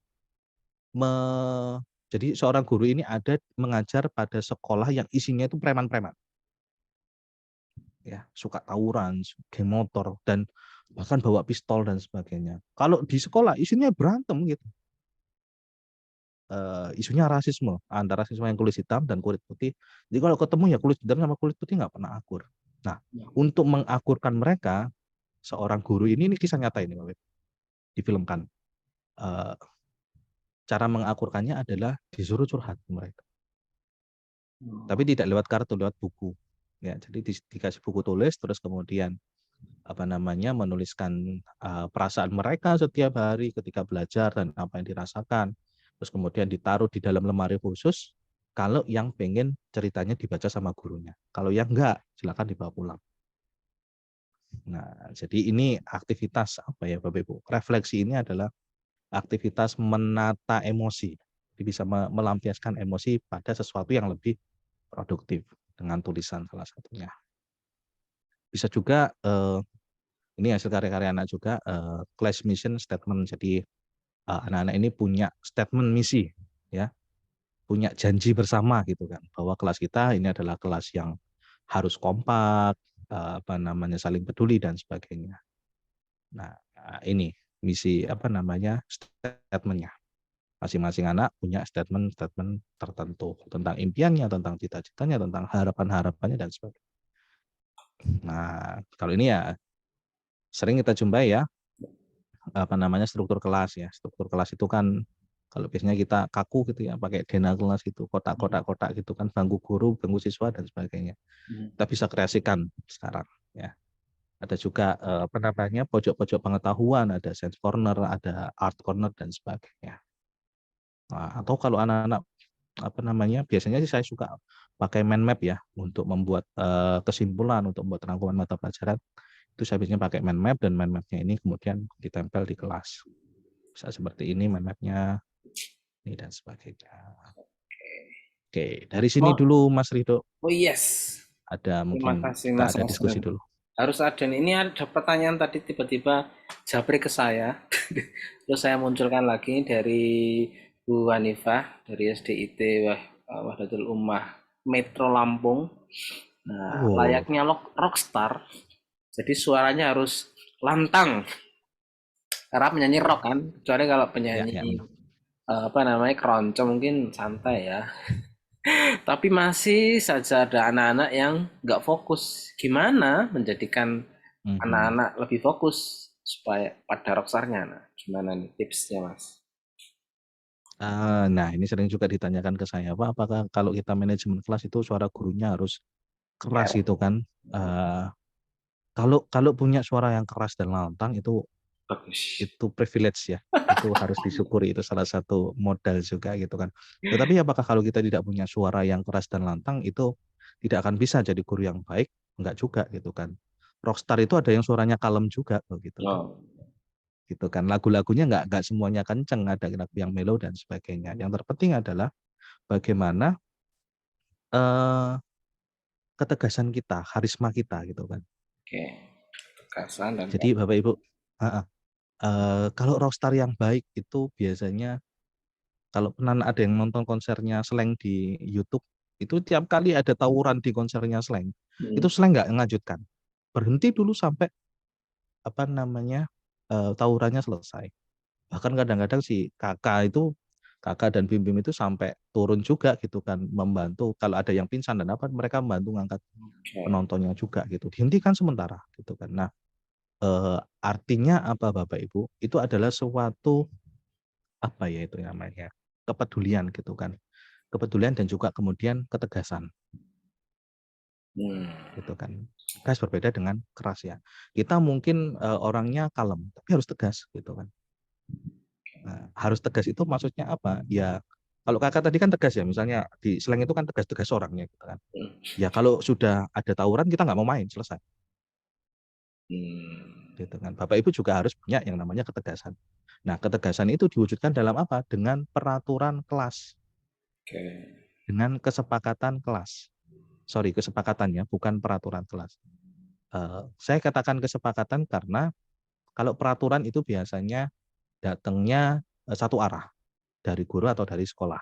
jadi seorang guru ini ada mengajar pada sekolah yang isinya itu preman-preman. Ya, suka tawuran, geng motor, dan bahkan bawa pistol dan sebagainya. Kalau di sekolah isinya berantem gitu. Isunya rasisme antara siswa yang kulit hitam dan kulit putih. Jadi kalau ketemu ya kulit hitam sama kulit putih nggak pernah akur. Nah, ya. untuk mengakurkan mereka, seorang guru ini kisah nyata ini, Pak Wib, difilmkan. Eh, Cara mengakurkannya adalah disuruh curhat ke mereka. Tapi Oh, tidak lewat kartu, lewat buku. Ya, jadi dikasih buku tulis, terus kemudian menuliskan perasaan mereka setiap hari ketika belajar dan apa yang dirasakan. Terus kemudian ditaruh di dalam lemari khusus. Kalau yang pengen ceritanya dibaca sama gurunya. Kalau yang enggak, silakan dibawa pulang. Nah, jadi ini aktivitas apa ya Bapak Ibu? Refleksi ini adalah aktivitas menata emosi. Jadi bisa melampiaskan emosi pada sesuatu yang lebih produktif dengan tulisan salah satunya. Bisa juga ini hasil karya-karya anak juga class mission statement. Jadi anak-anak ini punya statement misi, ya, punya janji bersama gitu kan, bahwa kelas kita ini adalah kelas yang harus kompak, saling peduli dan sebagainya. Nah, ini misi statementnya. Masing-masing anak punya statement-statement tertentu tentang impiannya, tentang cita-citanya, tentang harapan-harapannya dan sebagainya. Nah, kalau ini ya sering kita jumpai ya, struktur kelas ya. Struktur kelas itu kan kalau biasanya kita kaku gitu ya, pakai dena kelas gitu, kotak-kotak gitu kan, bangku guru, bangku siswa dan sebagainya. Kita bisa kreasikan sekarang ya. Ada juga pojok-pojok pengetahuan, ada science corner, ada art corner dan sebagainya. Nah, atau kalau anak-anak biasanya sih saya suka pakai mind map ya untuk membuat kesimpulan, untuk membuat rangkuman mata pelajaran. Itu saya biasanya pakai mind map, dan mind mapnya ini kemudian ditempel di kelas. Bisa seperti ini mind mapnya, ini dan sebagainya. Oke, dari sini oh, dulu Mas Rido. oh yes. Ada Terima mungkin kasih kita Mas ada diskusi Asrul. dulu. Harus ada nih. Ini ada pertanyaan tadi tiba-tiba japri ke saya. Terus saya munculkan lagi dari Bu Hanifah dari SDIT Wahdatul Ummah Metro Lampung. Nah, Oh, layaknya rockstar. Jadi suaranya harus lantang. Karena penyanyi rock kan. Kecuali kalau ya, penyanyi ya benar. keroncong mungkin santai ya. Tapi masih saja ada anak-anak yang nggak fokus. Gimana menjadikan Mhm. anak-anak lebih fokus supaya pada rockstarnya? Nah, gimana nih tipsnya, Mas? Nah, ini sering juga ditanyakan ke saya, Pak, apakah kalau kita manajemen kelas itu suara gurunya harus keras R. gitu kan? Eh, kalau kalau punya suara yang keras dan lantang Bagus. itu privilege ya. Itu harus disyukuri, itu salah satu modal juga gitu kan. Tetapi apakah kalau kita tidak punya suara yang keras dan lantang itu tidak akan bisa jadi guru yang baik? Enggak juga gitu kan. Rockstar itu ada yang suaranya kalem juga gitu kan. Oh, Gitu kan. Lagu-lagunya enggak semuanya kenceng, ada lagu yang mellow dan sebagainya. Yang terpenting adalah bagaimana eh, ketegasan kita, karisma kita gitu kan. oke. Tegasan dan Jadi Bapak Ibu, kalau rockstar yang baik itu biasanya kalau pernah ada yang nonton konsernya Slank di YouTube, itu tiap kali ada tawuran di konsernya Slank, itu hmm, Slank nggak lanjutkan. Berhenti dulu sampai tawurannya selesai. Bahkan kadang-kadang si kakak dan Bim Bim itu sampai turun juga gitu kan, membantu kalau ada yang pingsan dan apa, mereka membantu ngangkat oke. penontonnya juga gitu. Dihentikan sementara gitu kan. Nah, artinya apa Bapak Ibu? Itu adalah suatu apa ya itu namanya, kepedulian gitu kan. Kepedulian dan juga kemudian ketegasan Hmm. gitu kan. Tegas berbeda dengan keras ya. Kita mungkin orangnya kalem tapi harus tegas gitu kan. Nah, harus tegas itu maksudnya apa? Ya kalau kakak tadi kan tegas ya, misalnya di slang itu kan tegas-tegas orangnya gitu kan. Hmm. Ya kalau sudah ada tawuran kita nggak mau main, selesai. Hmm. Gitu kan. Bapak Ibu juga harus punya yang namanya ketegasan. Nah, ketegasan itu diwujudkan dalam apa? Dengan peraturan kelas, Oke. dengan kesepakatan kelas. Sorry, kesepakatannya bukan peraturan kelas. Saya katakan kesepakatan karena kalau peraturan itu biasanya datangnya satu arah dari guru atau dari sekolah.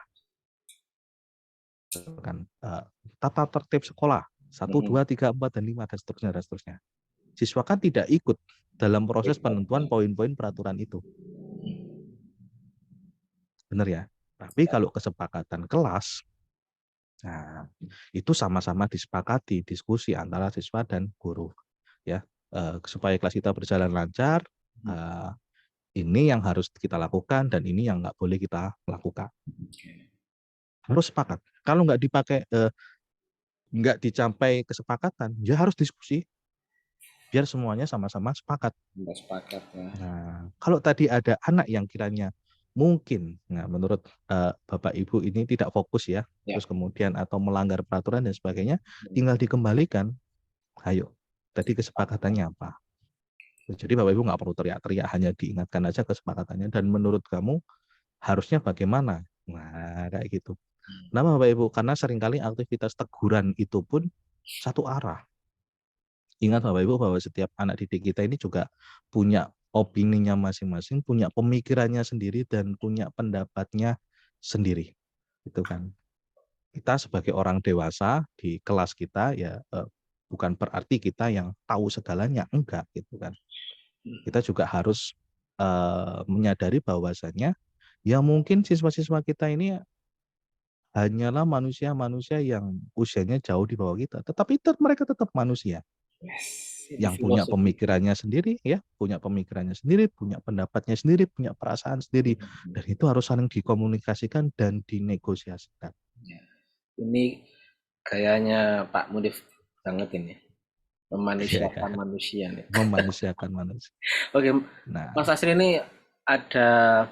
Kan tata tertib sekolah 1, 2, 3, 4, dan 5 dan seterusnya dan seterusnya. Siswa kan tidak ikut dalam proses penentuan poin-poin peraturan itu, benar ya. Tapi kalau kesepakatan kelas, nah itu sama-sama disepakati diskusi antara siswa dan guru, ya supaya kelas kita berjalan lancar. Ini yang harus kita lakukan dan ini yang nggak boleh kita lakukan. Harus sepakat. Kalau nggak dicapai kesepakatan, ya harus diskusi biar semuanya sama-sama sepakat. Nggak sepakat ya. Nah, kalau tadi ada anak yang kiranya mungkin, nah menurut Bapak Ibu ini tidak fokus ya, terus kemudian atau melanggar peraturan dan sebagainya, tinggal dikembalikan. Ayo, tadi kesepakatannya apa? Jadi Bapak Ibu nggak perlu teriak-teriak, hanya diingatkan aja kesepakatannya. Dan menurut kamu harusnya bagaimana? Nah, kayak gitu. Kenapa Bapak Ibu? Karena seringkali aktivitas teguran itu pun satu arah. Ingat Bapak Ibu bahwa setiap anak didik kita ini juga punya opininya masing-masing, punya pemikirannya sendiri dan punya pendapatnya sendiri. Itu kan. Kita sebagai orang dewasa di kelas kita ya bukan berarti kita yang tahu segalanya, enggak gitu kan. Kita juga harus menyadari bahwasanya ya mungkin siswa-siswa kita ini hanyalah manusia-manusia yang usianya jauh di bawah kita, tetapi mereka tetap manusia Yes, ini yang punya filosofi. pemikirannya sendiri, ya, punya pemikirannya sendiri, punya pendapatnya sendiri, punya perasaan sendiri, dan itu harus saling dikomunikasikan dan dinegosiasikan. Ya. Ini gayanya Pak Mudif banget ini, memanusiakan manusia nih. Memanusiakan manusia. Oke, Nah, Mas Asri, ini ada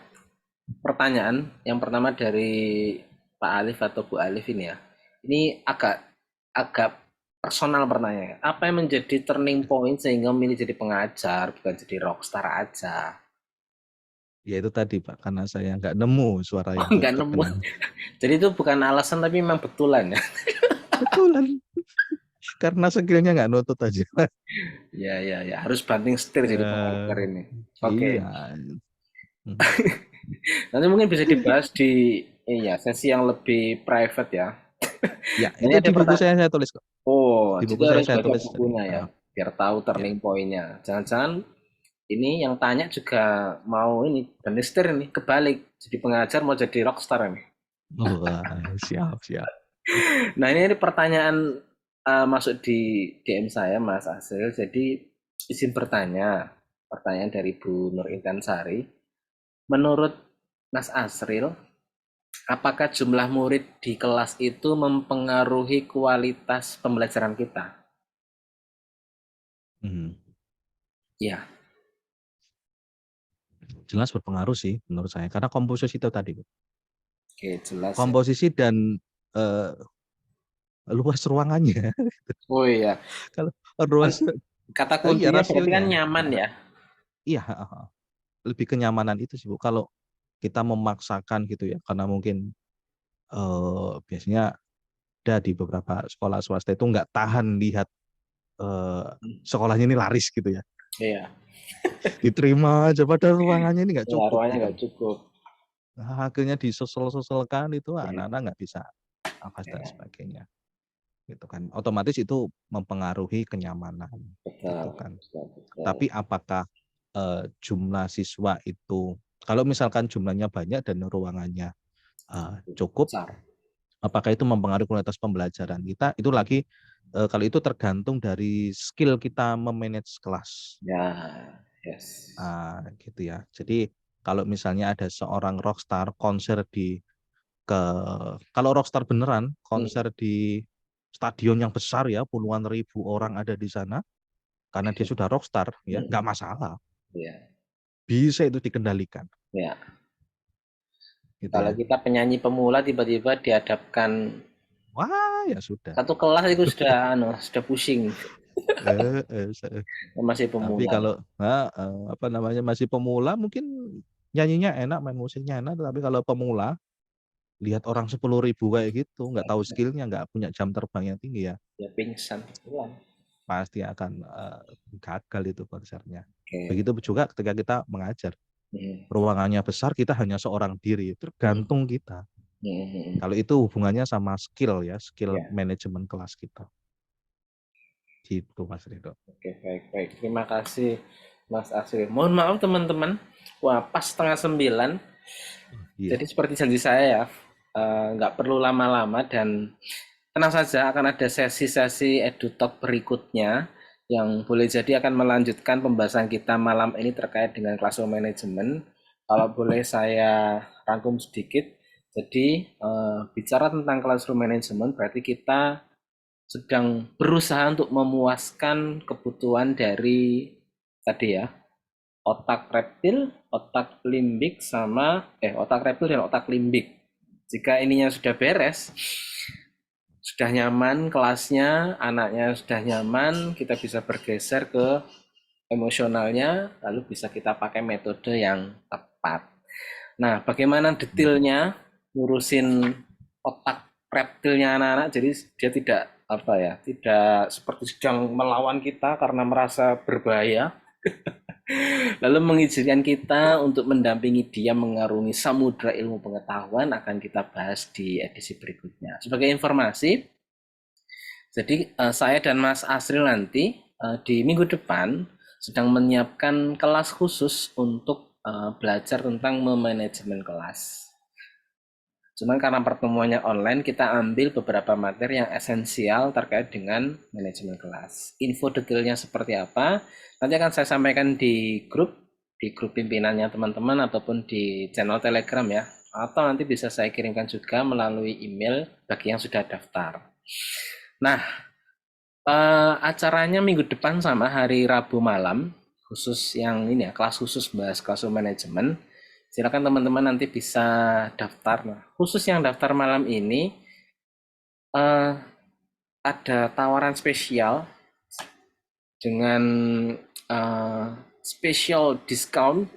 pertanyaan. Yang pertama dari Pak Alif atau Bu Alif ini ya. Ini agak agak personal pertanyaannya. Apa yang menjadi turning point sehingga memilih jadi pengajar bukan jadi rockstar aja? ya itu tadi Pak, karena saya nggak nemu suara Oh, yang nggak cocok nemu. dengan Jadi itu bukan alasan tapi memang betulan ya. betulan, karena skillnya nggak nutut aja. Ya, ya, ya. Harus banting setir jadi Eh, pengajar ini. iya. Oke. Nanti mungkin bisa dibahas di ya sesi yang lebih private ya. Ya, Nah, itu ini ada di buku pertanyaan. saya tulis kok. Oh, Di jadi buku harus saya baca tulis tadi. bukunya ya, biar tahu Ya. turning point-nya. Jangan-jangan ini yang tanya juga mau ini banting setir nih, kebalik. Jadi pengajar mau jadi rockstar ini. Wah, siap, siap. Nah, ini pertanyaan masuk di DM saya, Mas Asril. Jadi izin bertanya, pertanyaan dari Bu Nur Intan Sari. Menurut Mas Asril, apakah jumlah murid di kelas itu mempengaruhi kualitas pembelajaran kita? Hmm. Ya, Jelas berpengaruh sih menurut saya, karena komposisi itu tadi. oke, jelas ya. Komposisi dan eh, luas ruangannya. Oh iya, Kalau luas, kata iya kuncinya berarti kan rasionya. nyaman ya. Iya, lebih kenyamanan itu sih Bu. Kalau kita memaksakan gitu ya, karena mungkin biasanya ada di beberapa sekolah swasta itu nggak tahan lihat eh, sekolahnya ini laris gitu ya. Iya, Diterima aja padahal ruangannya ini nggak ya cukup ruangnya gitu. nggak cukup. Nah, akhirnya disesel-seselkan itu Iya, anak-anak nggak bisa nafas dan iya, sebagainya. Gitu kan. Otomatis itu mempengaruhi kenyamanan betul, gitu kan. betul, betul. Tapi apakah jumlah siswa itu kalau misalkan jumlahnya banyak dan ruangannya cukup, Besar. apakah itu mempengaruhi kualitas pembelajaran kita? Itu lagi kalau itu tergantung dari skill kita memanage kelas. Ya, yes. Gitu ya. Jadi Kalau misalnya ada seorang rockstar konser kalau rockstar beneran konser di stadion yang besar ya, puluhan ribu orang ada di sana, karena dia sudah rockstar ya, nggak masalah. Ya, Bisa itu dikendalikan ya. gitu Kalau ya. kita penyanyi pemula tiba-tiba dihadapkan Wah, ya sudah. satu kelas itu sudah pusing. Eh, eh, se- Masih Tapi pemula. kalau apa namanya masih pemula mungkin nyanyinya enak, main musiknya enak. Tapi kalau pemula lihat orang 10.000 kayak gitu, nggak tahu skillnya, nggak punya jam terbang yang tinggi ya, Ya pingsan. Pulang. pasti akan gagal itu konsernya. Oke. Begitu juga ketika kita mengajar. Hmm. Ruangannya besar, kita hanya seorang diri, Hmm. tergantung kita. Hmm. Hmm. Kalau itu hubungannya sama skill ya, skill Ya. manajemen kelas kita. Gitu Mas Rido. Oke, baik-baik. Terima kasih, Mas Asri. Mohon maaf, teman-teman. Wah, pas setengah 9. Iya. Jadi seperti janji saya ya, nggak perlu lama-lama dan tenang saja akan ada sesi-sesi EduTalk berikutnya yang boleh jadi akan melanjutkan pembahasan kita malam ini terkait dengan classroom management. Kalau boleh saya rangkum sedikit. Jadi bicara tentang classroom management berarti kita sedang berusaha untuk memuaskan kebutuhan dari tadi ya, otak reptil, otak limbik sama otak reptil dan otak limbik. Jika ininya sudah beres, sudah nyaman kelasnya, anaknya sudah nyaman, kita bisa bergeser ke emosionalnya, lalu bisa kita pakai metode yang tepat. Nah, bagaimana detailnya ngurusin otak reptilnya anak-anak, jadi dia tidak apa ya, tidak seperti sedang melawan kita karena merasa berbahaya, lalu mengizinkan kita untuk mendampingi dia mengarungi samudra ilmu pengetahuan akan kita bahas di edisi berikutnya. Sebagai informasi, jadi saya dan Mas Asril nanti di minggu depan sedang menyiapkan kelas khusus untuk belajar tentang memanajemen kelas. Cuman karena pertemuannya online, kita ambil beberapa materi yang esensial terkait dengan manajemen kelas. Info detailnya seperti apa, nanti akan saya sampaikan di grup pimpinannya teman-teman ataupun di channel Telegram ya. Atau nanti bisa saya kirimkan juga melalui email bagi yang sudah daftar. Nah, acaranya minggu depan sama hari Rabu malam, khusus yang ini ya, kelas khusus bahas classroom management. Silakan teman-teman nanti bisa daftar. Nah, khusus yang daftar malam ini ada tawaran spesial dengan special discount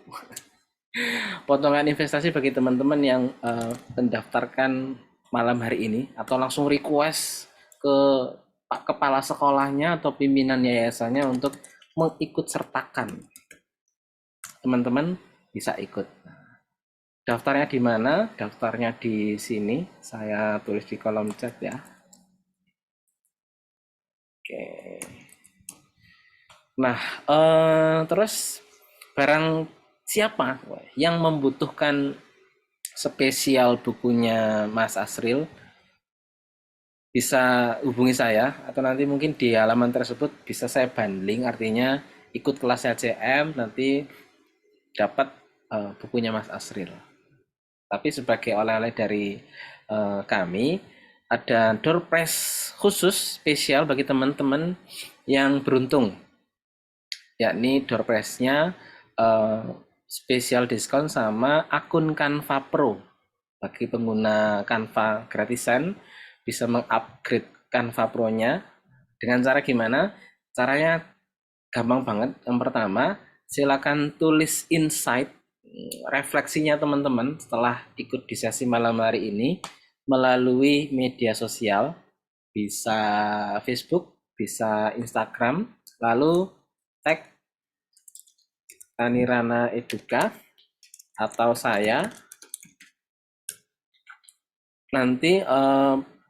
potongan investasi bagi teman-teman yang mendaftarkan malam hari ini atau langsung request ke Pak Kepala Sekolahnya atau pimpinan yayasannya untuk mengikut sertakan. Teman-teman bisa ikut. Daftarnya di mana? Daftarnya di sini. Saya tulis di kolom chat ya. Oke. Nah, terus barang siapa yang membutuhkan spesial bukunya Mas Asril bisa hubungi saya atau nanti mungkin di halaman tersebut bisa saya bundling, artinya ikut kelas CM nanti dapat bukunya Mas Asril. Tapi sebagai oleh-oleh dari kami ada door prize khusus spesial bagi teman-teman yang beruntung, yakni door prize-nya spesial diskon sama akun Canva Pro. Bagi pengguna Canva gratisan bisa mengupgrade Canva Pro-nya dengan cara gimana? Caranya gampang banget. Yang pertama, silakan tulis insight refleksinya teman-teman setelah ikut di sesi malam hari ini melalui media sosial, bisa Facebook, bisa Instagram, lalu tag Tanirana Eduka atau saya. Nanti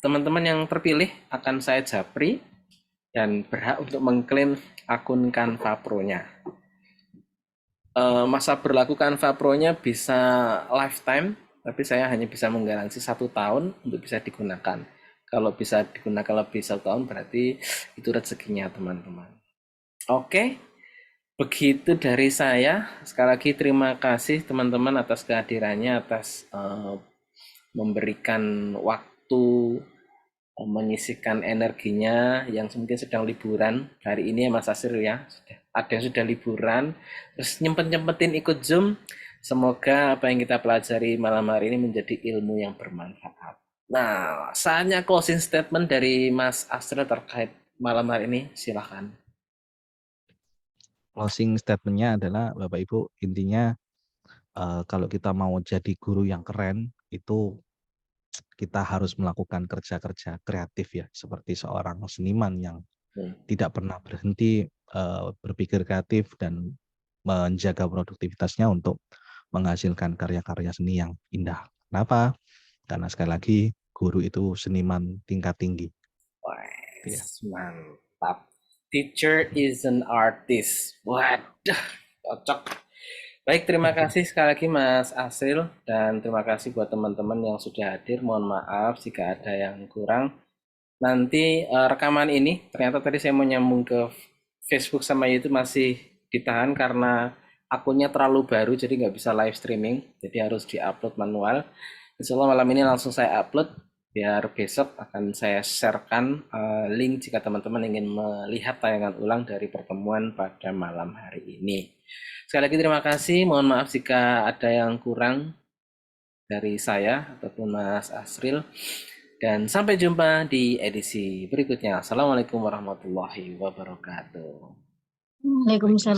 teman-teman yang terpilih akan saya japri dan berhak untuk mengklaim akun Canva Pro-nya. Masa berlaku Canva Pro-nya bisa lifetime, tapi saya hanya bisa menggaransi 1 tahun untuk bisa digunakan. Kalau bisa digunakan lebih 1 tahun berarti itu rezekinya teman-teman. Oke, Begitu dari saya. Sekali lagi terima kasih teman-teman atas kehadirannya, atas memberikan waktu, menyisihkan energinya yang mungkin sedang liburan. Hari ini ya Mas Asir ya, ada yang sudah liburan, terus nyempet-nyempetin ikut Zoom. Semoga apa yang kita pelajari malam hari ini menjadi ilmu yang bermanfaat. Nah, saatnya closing statement dari Mas Asril terkait malam hari ini, silahkan. Closing statement-nya adalah Bapak Ibu, intinya kalau kita mau jadi guru yang keren itu kita harus melakukan kerja-kerja kreatif ya, seperti seorang seniman yang tidak pernah berhenti berpikir kreatif dan menjaga produktivitasnya untuk menghasilkan karya-karya seni yang indah. Kenapa? Karena sekali lagi guru itu seniman tingkat tinggi. Gitu ya. Wes, mantap. Teacher is an artist. Waduh, cocok. Baik, terima kasih sekali lagi Mas Asril, dan terima kasih buat teman-teman yang sudah hadir. Mohon maaf jika ada yang kurang. Nanti rekaman ini, ternyata tadi saya mau nyambung ke Facebook sama YouTube masih ditahan karena akunnya terlalu baru, jadi nggak bisa live streaming, jadi harus diupload manual. Insya Allah malam ini langsung saya upload, biar besok akan saya sharekan link jika teman-teman ingin melihat tayangan ulang dari pertemuan pada malam hari ini. Sekali lagi terima kasih, mohon maaf jika ada yang kurang dari saya ataupun Mas Asril. Dan sampai jumpa di edisi berikutnya. Assalamualaikum warahmatullahi wabarakatuh. Waalaikumsalam.